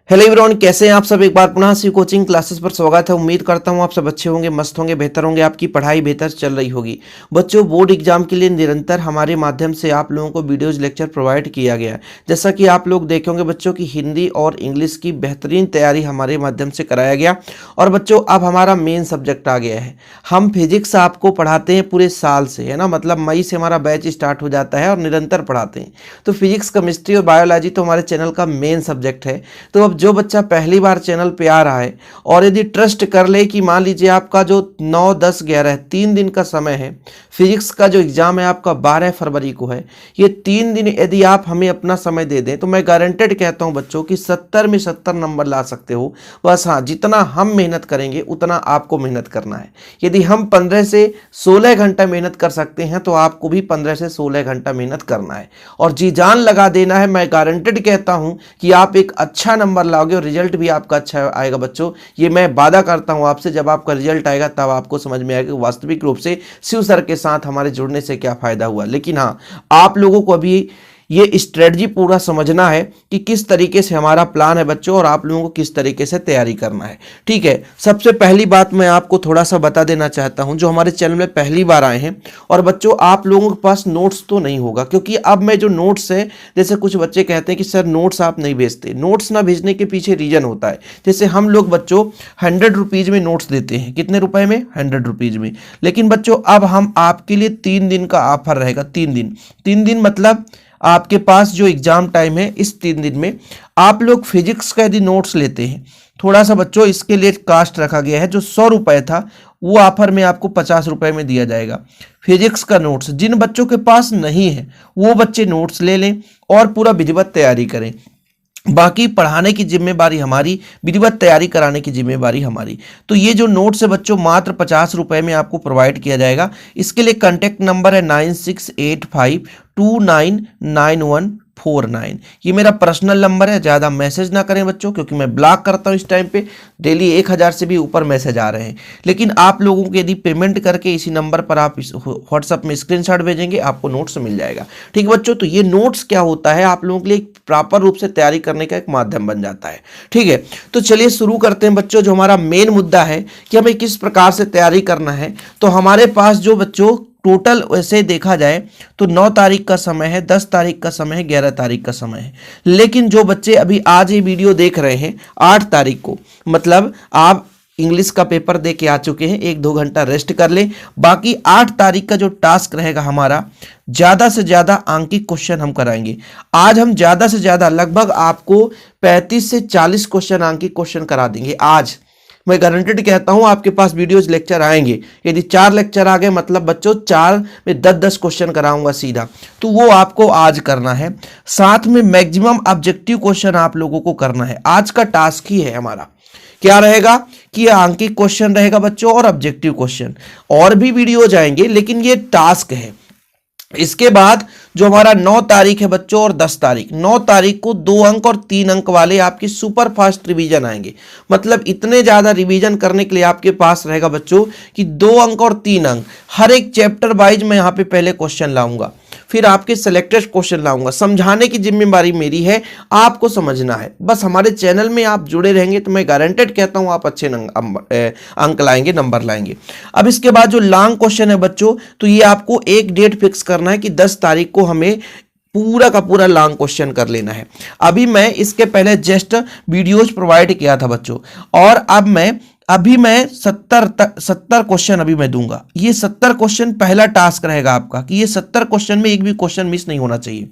Hello everyone, कैसे हैं आप सब। एक बार पुनः सी कोचिंग क्लासेस पर स्वागत है। उम्मीद करता हूं आप सब अच्छे होंगे, मस्त होंगे, बेहतर होंगे, आपकी पढ़ाई बेहतर चल रही होगी। बच्चों, बोर्ड एग्जाम के लिए निरंतर हमारे माध्यम से आप लोगों को वीडियोज लेक्चर प्रोवाइड किया गया है। जैसा कि आप लोग देखे होंगे बच्चों की हिंदी और इंग्लिश की बेहतरीन तैयारी हमारे माध्यम से कराया गया। और बच्चों, अब हमारा मेन सब्जेक्ट आ गया है। हम फिजिक्स आपको पढ़ाते हैं पूरे साल से, है ना। मतलब मई से हमारा बैच स्टार्ट हो जाता है और निरंतर पढ़ाते हैं। तो फिजिक्स, केमिस्ट्री और बायोलॉजी तो हमारे चैनल का मेन सब्जेक्ट है। तो अब जो बच्चा पहली बार चैनल पे आ रहा है और यदि ट्रस्ट कर ले कि मान लीजिए आपका जो 9, 10, 11 3 दिन का समय है, फिजिक्स का जो एग्जाम है आपका 12 फरवरी को है, ये 3 दिन यदि आप हमें अपना समय दे दें तो मैं गारंटेड कहता हूं बच्चों कि 70 में 70 नंबर ला सकते हो। बस हाँ, जितना हम मेहनत करेंगे उतना आपको मेहनत करना है। यदि हम 15 से 16 घंटा मेहनत कर सकते हैं तो आपको भी 15 से 16 घंटा मेहनत करना है और जी जान लगा देना है। मैं गारंटेड कहता हूं कि आप एक अच्छा नंबर लाओगे और रिजल्ट भी आपका अच्छा आएगा बच्चों। ये मैं वादा करता हूं आपसे। जब आपका रिजल्ट आएगा तब आपको समझ में आएगा वास्तविक रूप से शिव सर के साथ हमारे जुड़ने से क्या फायदा हुआ। लेकिन हाँ, आप लोगों को अभी ये स्ट्रेटजी पूरा समझना है कि किस तरीके से हमारा प्लान है बच्चों और आप लोगों को किस तरीके से तैयारी करना है। ठीक है, सबसे पहली बात मैं आपको थोड़ा सा बता देना चाहता हूं, जो हमारे चैनल में पहली बार आए हैं और बच्चों, आप लोगों के पास नोट्स तो नहीं होगा, क्योंकि अब मैं जो नोट्स है, जैसे कुछ बच्चे कहते हैं कि सर नोट्स आप नहीं भेजते। नोट्स ना भेजने के पीछे रीजन होता है। जैसे हम लोग बच्चों 100 रुपीज में नोट्स देते हैं। कितने रुपए में? 100 रुपीज में। लेकिन बच्चों, अब हम आपके लिए 3 दिन का ऑफर रहेगा। 3 दिन मतलब आपके पास जो एग्जाम टाइम है, इस 3 दिन में आप लोग फिजिक्स का यदि नोट्स लेते हैं, थोड़ा सा बच्चों इसके लिए कास्ट रखा गया है। जो 100 रुपए था वो ऑफर में आपको 50 रुपए में दिया जाएगा। फिजिक्स का नोट्स जिन बच्चों के पास नहीं है वो बच्चे नोट्स ले लें और पूरा विधिवत तैयारी करें। बाकी पढ़ाने की जिम्मेवारी हमारी, विधिवत तैयारी कराने की जिम्मेवारी हमारी। तो ये जो नोट्स है बच्चों मात्र 50 रुपए में आपको प्रोवाइड किया जाएगा। इसके लिए कांटेक्ट नंबर है 9685299149। ये मेरा पर्सनल नंबर है। ज़्यादा मैसेज ना करें बच्चों, क्योंकि मैं ब्लॉक करता हूँ इस टाइम पे। डेली 1000 से भी ऊपर मैसेज आ रहे हैं। लेकिन आप लोगों को यदि पेमेंट करके इसी नंबर पर आप व्हाट्सएप में स्क्रीनशॉट भेजेंगे, आपको नोट्स मिल जाएगा। ठीक है बच्चों, तो ये नोट्स क्या होता है, आप लोगों के लिए प्रॉपर रूप से तैयारी करने का एक माध्यम बन जाता है। ठीक है, तो चलिए शुरू करते हैं बच्चों। जो हमारा मेन मुद्दा है कि हमें किस प्रकार से तैयारी करना है, तो हमारे पास जो बच्चों टोटल वैसे देखा जाए तो 9 तारीख का समय है, 10 तारीख का समय है, 11 तारीख का समय है। लेकिन जो बच्चे अभी आज ये वीडियो देख रहे हैं 8 तारीख को, मतलब आप इंग्लिश का पेपर दे के आ चुके हैं, 1-2 घंटा रेस्ट कर ले। बाकी 8 तारीख का जो टास्क रहेगा हमारा, ज़्यादा से ज़्यादा आंकिक क्वेश्चन हम कराएंगे। आज हम ज़्यादा से ज़्यादा लगभग आपको 35 से 40 क्वेश्चन आंकिक क्वेश्चन करा देंगे। आज मैं गारंटेड कहता हूं आपके पास वीडियोज लेक्चर आएंगे। यदि 4 लेक्चर आ गए मतलब बच्चों 4 में 10-10 क्वेश्चन कराऊंगा सीधा, तो वो आपको आज करना है। साथ में मैक्सिमम ऑब्जेक्टिव क्वेश्चन आप लोगों को करना है। आज का टास्क ही है हमारा, क्या रहेगा कि आंकिक क्वेश्चन रहेगा बच्चों और ऑब्जेक्टिव क्वेश्चन। और भी वीडियो जाएंगे लेकिन ये टास्क है। इसके बाद जो हमारा 9 तारीख है बच्चों और 10 तारीख, 9 तारीख को 2 अंक और 3 अंक वाले आपके सुपर फास्ट रिवीजन आएंगे। मतलब इतने ज्यादा रिवीजन करने के लिए आपके पास रहेगा बच्चों कि 2 अंक और 3 अंक हर एक चैप्टर वाइज मैं यहाँ पे पहले क्वेश्चन लाऊंगा, फिर आपके सिलेक्टेड क्वेश्चन लाऊंगा। समझाने की जिम्मेदारी मेरी है, आपको समझना है। बस हमारे चैनल में आप जुड़े रहेंगे तो मैं गारंटेड कहता हूं आप अच्छे अंक लाएंगे, नंबर लाएंगे। अब इसके बाद जो लॉन्ग क्वेश्चन है बच्चों, तो ये आपको एक डेट फिक्स करना है कि 10 तारीख को हमें पूरा का पूरा लॉन्ग क्वेश्चन कर लेना है। अभी मैं इसके पहले जस्ट वीडियोज प्रोवाइड किया था बच्चों, और अभी मैं 70 क्वेश्चन अभी मैं दूंगा। ये 70 क्वेश्चन पहला टास्क रहेगा आपका कि ये 70 क्वेश्चन में एक भी क्वेश्चन मिस नहीं होना चाहिए।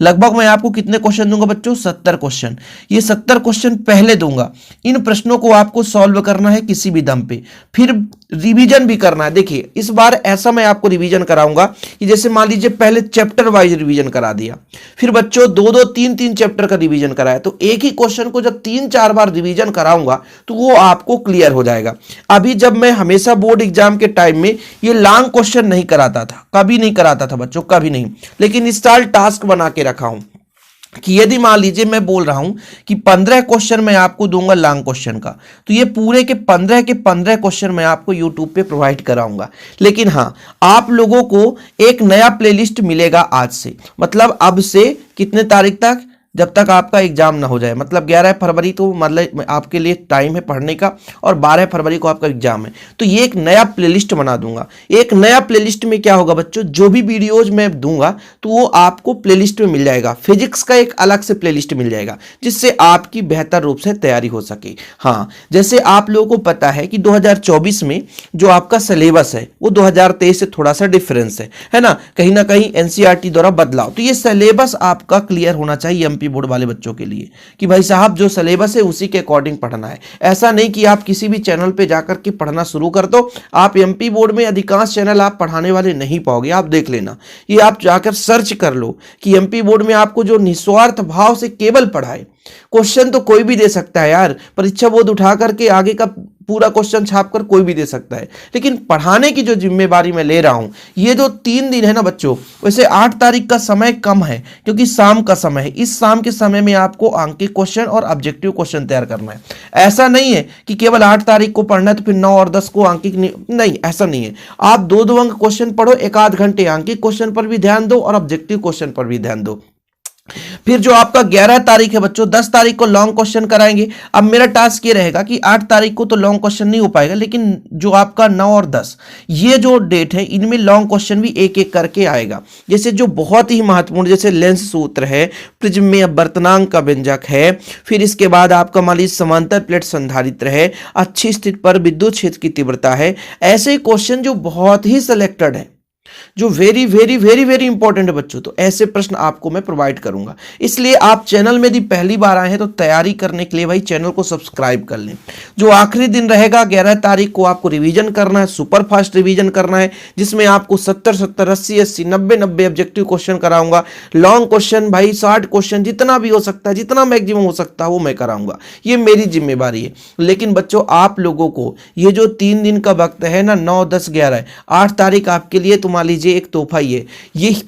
लगभग मैं आपको कितने क्वेश्चन दूंगा बच्चों? 70 क्वेश्चन। ये 70 क्वेश्चन पहले दूंगा। इन प्रश्नों को आपको सॉल्व करना है किसी भी दम पे, फिर रिवीजन भी करना है। देखिए इस बार ऐसा मैं आपको रिवीजन कराऊंगा कि जैसे मान लीजिए पहले चैप्टर वाइज रिवीजन करा दिया, फिर बच्चों 2-2, 3-3 चैप्टर का रिवीजन कराया, तो एक ही क्वेश्चन को जब 3-4 बार रिवीजन कराऊंगा तो वो आपको क्लियर हो जाएगा। अभी जब मैं हमेशा बोर्ड एग्जाम के टाइम में ये लॉन्ग क्वेश्चन नहीं कराता था, कभी नहीं कराता था बच्चों, कभी नहीं। लेकिन इस साल टास्क बना के रखा हूं कि यदि मान लीजिए मैं बोल रहा हूं कि 15 क्वेश्चन मैं आपको दूंगा लॉन्ग क्वेश्चन का, तो ये पूरे के 15 क्वेश्चन मैं आपको यूट्यूब पे प्रोवाइड कराऊंगा। लेकिन हाँ, आप लोगों को एक नया प्लेलिस्ट मिलेगा आज से, मतलब अब से कितने तारीख तक? जब तक आपका एग्जाम ना हो जाए। मतलब 11 फरवरी तो मतलब आपके लिए टाइम है पढ़ने का और 12 फरवरी को आपका एग्जाम है। तो ये एक नया प्लेलिस्ट बना दूंगा। एक नया प्लेलिस्ट में क्या होगा बच्चों, जो भी वीडियोज मैं दूंगा तो वो आपको प्लेलिस्ट में मिल जाएगा। फिजिक्स का एक अलग से प्लेलिस्ट मिल जाएगा जिससे आपकी बेहतर रूप से तैयारी हो सके। हाँ, जैसे आप लोगों को पता है कि 2024 में जो आपका सिलेबस है वो 2023 से थोड़ा सा डिफरेंस है ना कहीं एनसीईआरटी द्वारा बदलाव। तो ये सिलेबस आपका क्लियर होना चाहिए एमपी बोर्ड वाले बच्चों के लिए कि भाई साहब जो सिलेबस है उसी के अकॉर्डिंग पढ़ना है। ऐसा नहीं कि आप किसी भी चैनल पे जाकर के पढ़ना शुरू कर दो। आप एमपी बोर्ड में अधिकांश चैनल आप पढ़ाने वाले नहीं पाओगे। आप देख लेना, ये आप जाकर सर्च कर लो कि एमपी बोर्ड में आपको जो निस्वार्थ भाव से केवल पढ़ाए। क्वेश्चन तो कोई भी दे सकता है यार, परीक्षा बोर्ड उठा करके आगे का पूरा क्वेश्चन छाप कर कोई भी दे सकता है, लेकिन पढ़ाने की जो जिम्मेवारी मैं ले रहा हूं, ये जो 3 दिन है ना बच्चों, वैसे 8 तारीख का समय कम है क्योंकि शाम का समय है। इस शाम के समय में आपको अंकित क्वेश्चन और ऑब्जेक्टिव क्वेश्चन तैयार करना है। ऐसा नहीं है कि केवल 8 तारीख को पढ़ना है तो फिर 9 और 10 को अंकित नहीं, ऐसा नहीं है। आप 2 अंक क्वेश्चन पढ़ो, 1 आध घंटे अंकित क्वेश्चन पर भी ध्यान दो और ऑब्जेक्टिव क्वेश्चन पर भी ध्यान दो। फिर जो आपका 11 तारीख है बच्चों, 10 तारीख को लॉन्ग क्वेश्चन कराएंगे। अब मेरा टास्क ये रहेगा कि 8 तारीख को तो लॉन्ग क्वेश्चन नहीं हो पाएगा, लेकिन जो आपका 9 और 10 ये जो डेट है इनमें लॉन्ग क्वेश्चन भी एक एक करके आएगा। जैसे जो बहुत ही महत्वपूर्ण, जैसे लेंस सूत्र है, प्रिज्म में अपवर्तनांक का व्यंजक है, फिर इसके बाद आपका मान लीजिए समांतर प्लेट संधारित्र है, अच्छी स्थिति पर विद्युत क्षेत्र की तीव्रता है। ऐसे क्वेश्चन जो बहुत ही सिलेक्टेड है, जो very very very very important है बच्चों, तो ऐसे प्रश्न आपको मैं प्रोवाइड करूंगा। इसलिए आप चैनल में यदि पहली बार आए हैं तो तैयारी करने के लिए भाई चैनल को सब्सक्राइब कर लें। जो आखिरी दिन रहेगा 11 तारीख को आपको रिवीजन करना है, सुपर फास्ट रिवीजन करना है, जिसमें आपको 70 70 80 80 90 90 ऑब्जेक्टिव क्वेश्चन कराऊंगा। लॉन्ग क्वेश्चन भाई 60 क्वेश्चन जितना भी हो सकता है, जितना मैक्सिमम हो सकता है वो मैं कराऊंगा। ये मेरी जिम्मेवारी है। लेकिन बच्चों आप लोगों को ये जो 3 दिन का वक्त है ना, 9 10 11 8 तारीख आपके लिए मान लीजिए एक तोहफा ये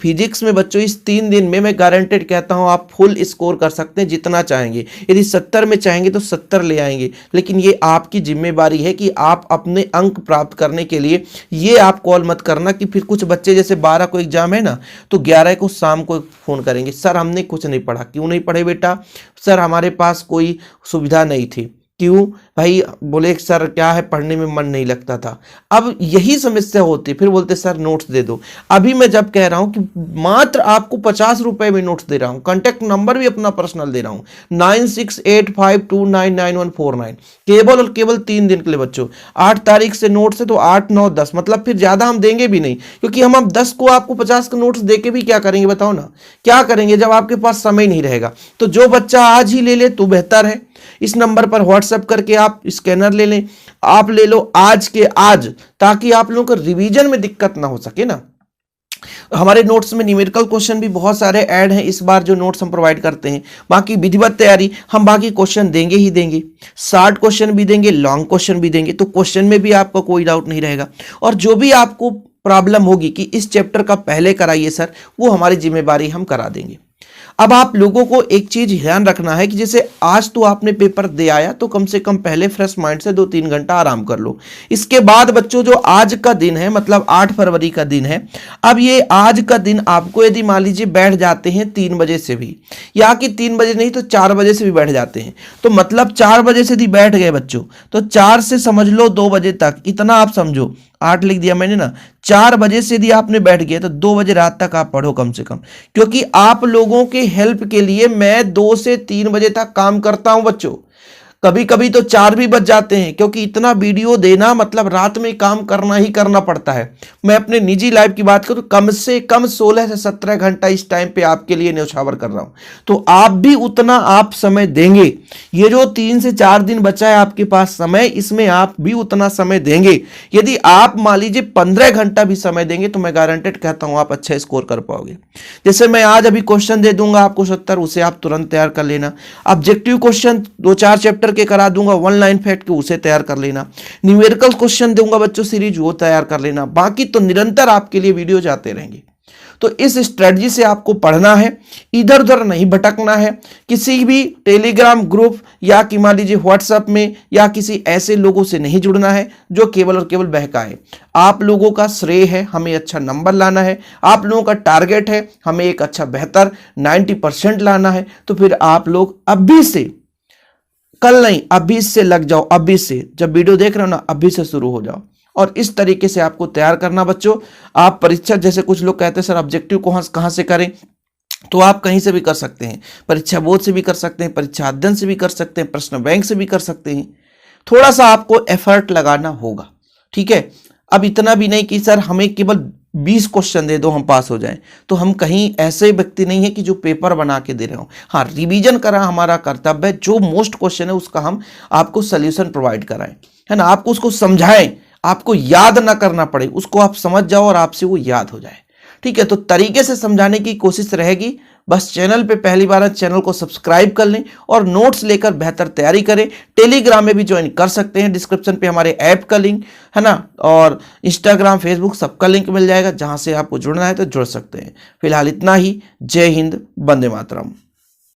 फिजिक्स में बच्चों इस 3 दिन में मैं गारंटेड कहता हूं आप फुल स्कोर कर सकते हैं जितना चाहेंगे। यदि 70 में चाहेंगे तो 70 ले आएंगे, लेकिन ये आपकी जिम्मेवारी है कि आप अपने अंक प्राप्त करने के लिए ये आप कॉल मत करना कि फिर कुछ बच्चे जैसे 12 को एग्जाम है ना तो 11 को शाम को फोन करेंगे, सर हमने कुछ नहीं पढ़ा। क्यों नहीं पढ़े बेटा? सर हमारे पास कोई सुविधा नहीं थी। क्यों भाई? बोले सर क्या है पढ़ने में मन नहीं लगता था। अब यही समस्या होती, फिर बोलते सर नोट्स दे दो। अभी मैं जब कह रहा हूं कि मात्र आपको 50 रुपए में नोट्स दे रहा हूं, कांटेक्ट नंबर भी अपना पर्सनल दे रहा हूं 9685299149, केवल और केवल 3 दिन के लिए बच्चों। 8 तारीख से नोट्स है तो 8 9 10 मतलब फिर ज्यादा हम देंगे भी नहीं, क्योंकि हम 10 को आपको 50 का नोट्स देके भी क्या करेंगे बताओ ना, क्या करेंगे जब आपके पास समय नहीं रहेगा। तो जो बच्चा आज ही ले ले तो बेहतर है। इस नंबर पर व्हाट्सएप करके आप स्कैनर ले लें, आप ले लो आज के आज, ताकि आप लोगों को रिवीजन में दिक्कत ना हो सके ना। हमारे नोट्स में न्यूमेरिकल क्वेश्चन भी बहुत सारे ऐड हैं इस बार जो नोट्स हम प्रोवाइड करते हैं। बाकी विधिवत तैयारी हम बाकी क्वेश्चन देंगे ही देंगे, शॉर्ट क्वेश्चन भी देंगे, लॉन्ग क्वेश्चन भी देंगे, तो क्वेश्चन में भी आपका कोई डाउट नहीं रहेगा। और जो भी आपको प्रॉब्लम होगी कि इस चैप्टर का पहले कराइए सर, वो हमारी जिम्मेवारी हम करा देंगे। अब आप लोगों को एक चीज ध्यान रखना है कि जैसे आज तो आपने पेपर दे आया तो कम से कम पहले फ्रेश माइंड से 2-3 घंटा आराम कर लो। इसके बाद बच्चों जो आज का दिन है मतलब 8 फरवरी का दिन है, अब ये आज का दिन आपको यदि मान लीजिए बैठ जाते हैं 3 बजे से भी, या कि 3 बजे नहीं तो 4 बजे से भी बैठ जाते हैं, तो मतलब 4 बजे से यदि बैठ गए बच्चों तो 4 से समझ लो 2 बजे तक, इतना आप समझो, 8 लिख दिया मैंने ना, 4 बजे से यदि आपने बैठ गया तो 2 बजे रात तक आप पढ़ो कम से कम, क्योंकि आप लोगों के हेल्प के लिए मैं 2 से 3 बजे तक काम करता हूं बच्चों। कभी कभी तो 4 भी बज जाते हैं, क्योंकि इतना वीडियो देना मतलब रात में काम करना ही करना पड़ता है। मैं अपने निजी लाइफ की बात करूं तो कम से कम 16 से 17 घंटा इस टाइम पे आपके लिए न्यौछावर कर रहा हूं, तो आप भी उतना आप समय देंगे। ये जो 3 से 4 दिन बचा है आपके पास समय, इसमें आप भी उतना समय देंगे। यदि आप मान लीजिए 15 घंटा भी समय देंगे तो मैं गारंटेड कहता हूं आप अच्छा स्कोर कर पाओगे। जैसे मैं आज अभी क्वेश्चन दे दूंगा आपको 70, उसे आप तुरंत तैयार कर लेना। ऑब्जेक्टिव क्वेश्चन 2-4 चैप्टर के करा दूंगा, 1 लाइन फैक्ट के उसे तैयार कर लेना। न्यूमेरिकल क्वेश्चन दूंगा बच्चों सीरीज, वो तैयार कर लेना। बाकी तो निरंतर आपके लिए वीडियो जाते रहेंगे। तो इस स्ट्रेटजी से आपको पढ़ना है, इधर उधर नहीं भटकना है, किसी भी टेलीग्राम ग्रुप या कि मान लीजिए व्हाट्सएप में या किसी ऐसे लोगों से नहीं जुड़ना है जो केवल और केवल बहकाए। आप लोगों का श्रेय है, हमें अच्छा नंबर लाना है, आप लोगों का टारगेट है हमें एक अच्छा बेहतर 90% लाना है। तो फिर आप लोग अभी से, कल नहीं अभी से लग जाओ, अभी से जब वीडियो देख रहे हो ना अभी से शुरू हो जाओ और इस तरीके से आपको तैयार करना बच्चों। आप परीक्षा, जैसे कुछ लोग कहते हैं सर ऑब्जेक्टिव कहां से करें, तो आप कहीं से भी कर सकते हैं, परीक्षा बोर्ड से भी कर सकते हैं, परीक्षा अध्ययन से भी कर सकते हैं, प्रश्न बैंक से भी कर सकते हैं। थोड़ा सा आपको एफर्ट लगाना होगा, ठीक है। अब इतना भी नहीं कि सर हमें केवल 20 क्वेश्चन दे दो हम पास हो जाएं, तो हम कहीं ऐसे व्यक्ति नहीं है कि जो पेपर बना के दे रहे हो। हाँ, रिवीजन करा हमारा कर्तव्य है, जो मोस्ट क्वेश्चन है उसका हम आपको सोल्यूशन प्रोवाइड कराएं, है ना, आपको उसको समझाएं, आपको याद ना करना पड़े, उसको आप समझ जाओ और आपसे वो याद हो जाए, ठीक है। तो तरीके से समझाने की कोशिश रहेगी। बस चैनल पे पहली बार है, चैनल को सब्सक्राइब कर लें और नोट्स लेकर बेहतर तैयारी करें। टेलीग्राम में भी ज्वाइन कर सकते हैं, डिस्क्रिप्शन पे हमारे ऐप का लिंक है ना, और इंस्टाग्राम फेसबुक सबका लिंक मिल जाएगा, जहां से आपको जुड़ना है तो जुड़ सकते हैं। फिलहाल इतना ही। जय हिंद, वंदे मातरम।